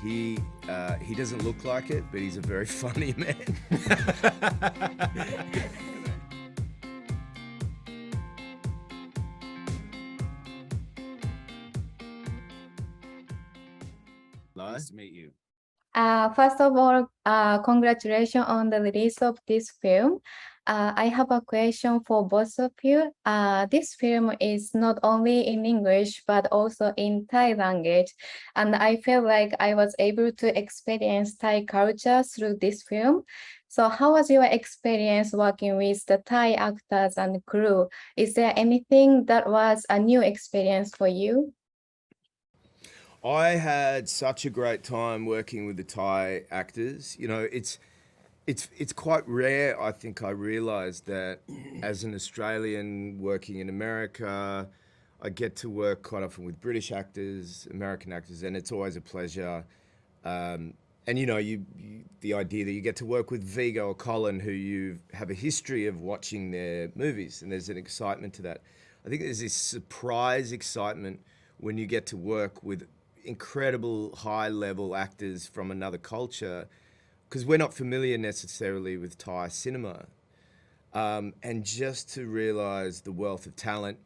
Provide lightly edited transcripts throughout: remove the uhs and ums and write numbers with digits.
He doesn't look like it, but he's a very funny man. Nice to meet you. First of all, congratulations on the release of this film. I have a question for both of you. This film is not only in English, but also in Thai language. And I feel like I was able to experience Thai culture through this film. So how was your experience working with the Thai actors and crew? Is there anything that was a new experience for you? I had such a great time working with the Thai actors. You know, it's quite rare. I think I realized that as an Australian working in America, I get to work quite often with British actors, American actors, and it's always a pleasure. And you know, the idea that you get to work with Viggo or Colin, who you have a history of watching their movies, and there's an excitement to that. I think there's this surprise excitement when you get to work with incredible high-level actors from another culture, because we're not familiar necessarily with Thai cinema. And just to realize the wealth of talent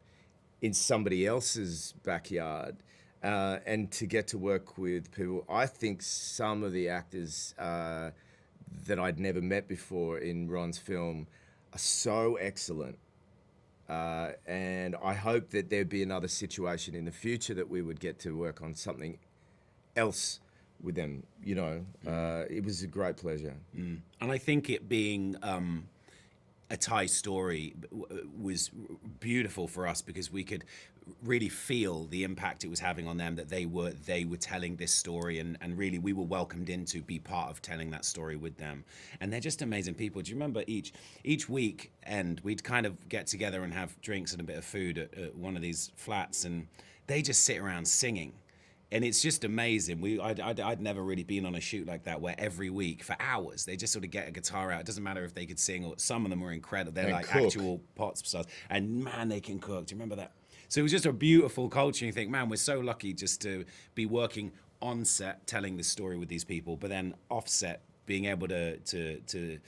in somebody else's backyard, and to get to work with people, I think some of the actors that I'd never met before in Ron's film are so excellent. And I hope that there'd be another situation in the future that we would get to work on something else with them. You know, it was a great pleasure. And I think it being a Thai story was beautiful for us, because we could really feel the impact it was having on them, that they were telling this story, and really we were welcomed in to be part of telling that story with them. And they're just amazing people. Do you remember each week end we'd kind of get together and have drinks and a bit of food at one of these flats, and they just sit around singing. And it's just amazing. I'd never really been on a shoot like that, where every week for hours they just sort of get a guitar out. It doesn't matter if they could sing, or some of them were incredible. They're like cook. Actual pop stars, and man, they can cook. Do you remember that? So it was just a beautiful culture. You think, man, we're so lucky just to be working on set, telling this story with these people, but then offset, being able to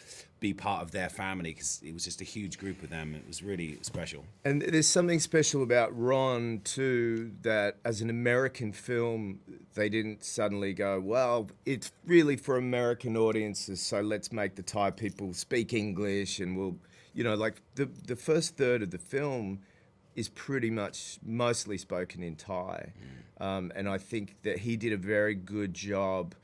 be part of their family, because it was just a huge group of them. It was really special. And there's something special about Ron too, that as an American film, they didn't suddenly go, well, it's really for American audiences, so let's make the Thai people speak English, and we'll, you know, like the first third of the film is pretty much mostly spoken in Thai. And I think that he did a very good job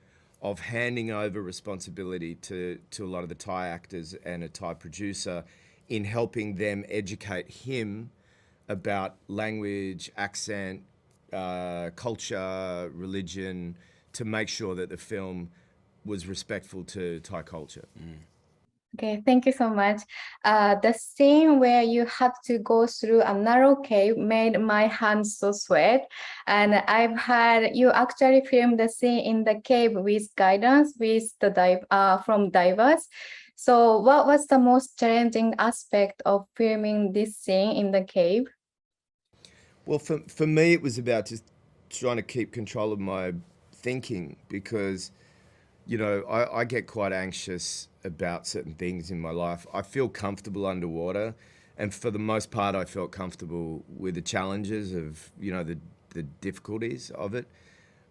of handing over responsibility to a lot of the Thai actors and a Thai producer in helping them educate him about language, accent, culture, religion, to make sure that the film was respectful to Thai culture. Okay, thank you so much. The scene where you had to go through a narrow cave made my hands so sweat. And I've had you actually film the scene in the cave with guidance with the from divers. So what was the most challenging aspect of filming this scene in the cave? Well, for me, it was about just trying to keep control of my thinking, because, you know, I get quite anxious about certain things in my life. I feel comfortable underwater, and for the most part I felt comfortable with the challenges of, you know, the difficulties of it.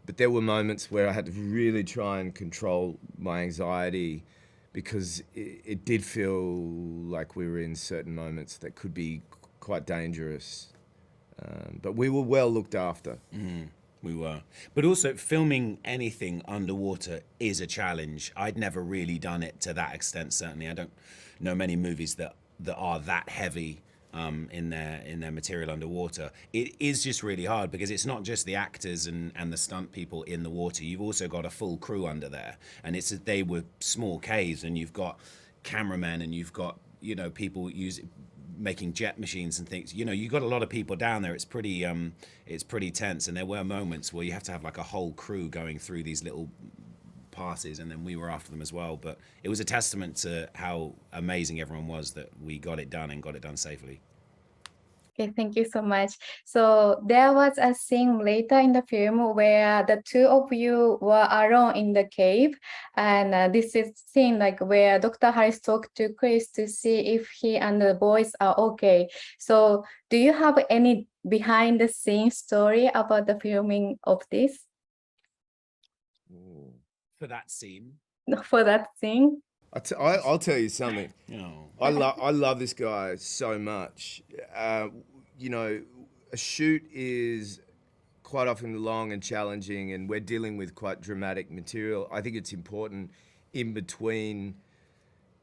But there were moments where I had to really try and control my anxiety, because it did feel like we were in certain moments that could be quite dangerous. But we were well looked after. We were. But also, filming anything underwater is a challenge. I'd never really done it to that extent, certainly. I don't know many movies that are that heavy in their material underwater. It is just really hard, because it's not just the actors and the stunt people in the water. You've also got a full crew under there. And they were small caves, and you've got cameramen, and you've got, you know, people making jet machines and things. You know, you got a lot of people down there. It's pretty tense, and there were moments where you have to have like a whole crew going through these little passes, and then we were after them as well. But it was a testament to how amazing everyone was that we got it done, and got it done safely. Okay, thank you so much. So there was a scene later in the film where the two of you were alone in the cave, and this is scene like where Dr. Harris talked to Chris to see if he and the boys are okay. So do you have any behind the scenes story about the filming of this For that scene. for that scene? I'll tell you something. No. I love this guy so much. You know, a shoot is quite often long and challenging, and we're dealing with quite dramatic material. I think it's important in between,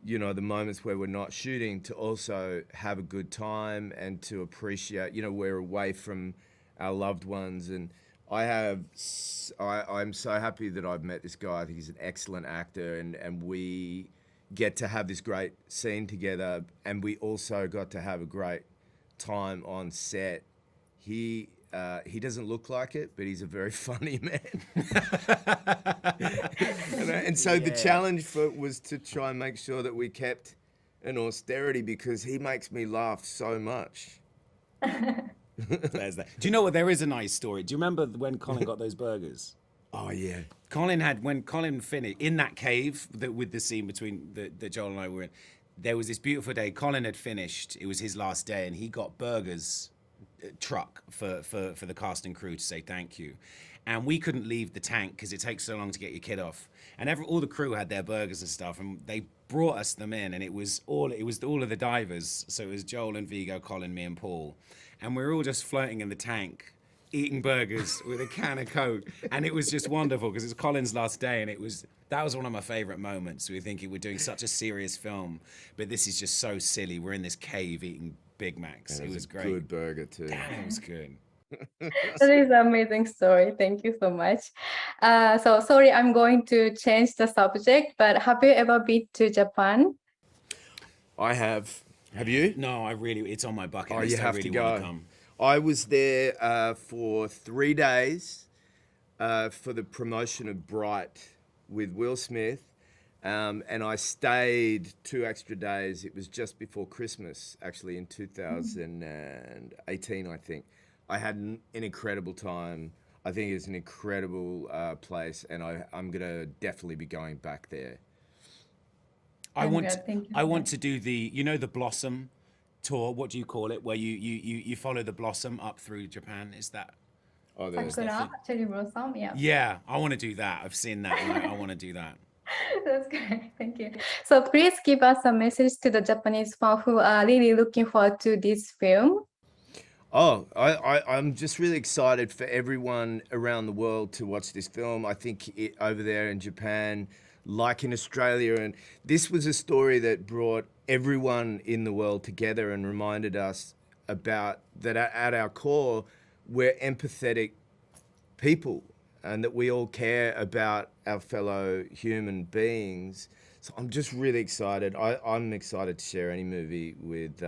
you know, the moments where we're not shooting to also have a good time and to appreciate, you know, we're away from our loved ones. And I'm so happy that I've met this guy. I think he's an excellent actor, and we get to have this great scene together, and we also got to have a great time on set. He doesn't look like it, but he's a very funny man. And so the challenge was to try and make sure that we kept an austerity, because he makes me laugh so much. There's that. Do you know what? There is a nice story. Do you remember when Colin got those burgers? Oh yeah. When Colin finished in that cave with the scene between that Joel and I were in, there was this beautiful day. Colin had finished. It was his last day, and he got burgers truck for the cast and crew to say thank you. And we couldn't leave the tank because it takes so long to get your kid off. And all the crew had their burgers and stuff, and they brought us them in, and it was all of the divers. So it was Joel and Vigo, Colin, me and Paul, and we were all just floating in the tank, eating burgers with a can of Coke, and it was just wonderful because it was Colin's last day, and that was one of my favorite moments. We were thinking we're doing such a serious film, but this is just so silly. We're in this cave eating Big Macs. And it was great. Good burger too. Damn, it was good. That is an amazing story. Thank you so much. So sorry, I'm going to change the subject, but have you ever been to Japan? I have. Have you? No, it's on my bucket Oh, list. you have I really to want go. to come. I was there for 3 days for the promotion of Bright with Will Smith, and I stayed 2 extra days. It was just before Christmas, actually, in 2018, I think. I had an incredible time. I think it's an incredible place, and I'm going to definitely be going back there. I want Thank to do the Blossom tour. What do you call it? Where you follow the blossom up through Japan. Is that? Oh, there's Sakura, cherry blossom, yeah. Yeah, I want to do that. I've seen that. And I want to do that. That's great. Thank you. So please give us a message to the Japanese fans who are really looking forward to this film. Oh, I'm just really excited for everyone around the world to watch this film. I think over there in Japan, like in Australia, and this was a story that brought everyone in the world together and reminded us about that at our core, we're empathetic people, and that we all care about our fellow human beings. So I'm just really excited. I'm excited to share any movie with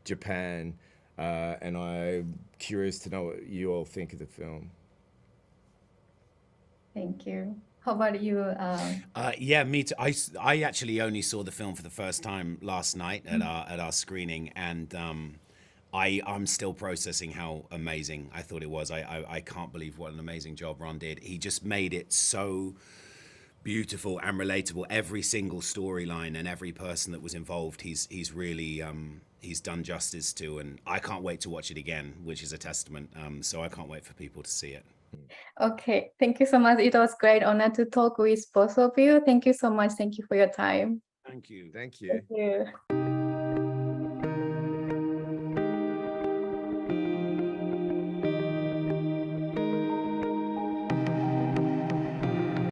Japan, and I'm curious to know what you all think of the film. Thank you. How about you? Yeah, me too. I actually only saw the film for the first time last night at our screening, and I'm still processing how amazing I thought it was. I can't believe what an amazing job Ron did. He just made it so beautiful and relatable. Every single storyline and every person that was involved, he's really he's done justice to, and I can't wait to watch it again, which is a testament. So I can't wait for people to see it. Okay, thank you so much. It was great honor to talk with both of you. Thank you so much. Thank you for your time. Thank you. Thank you. Thank you.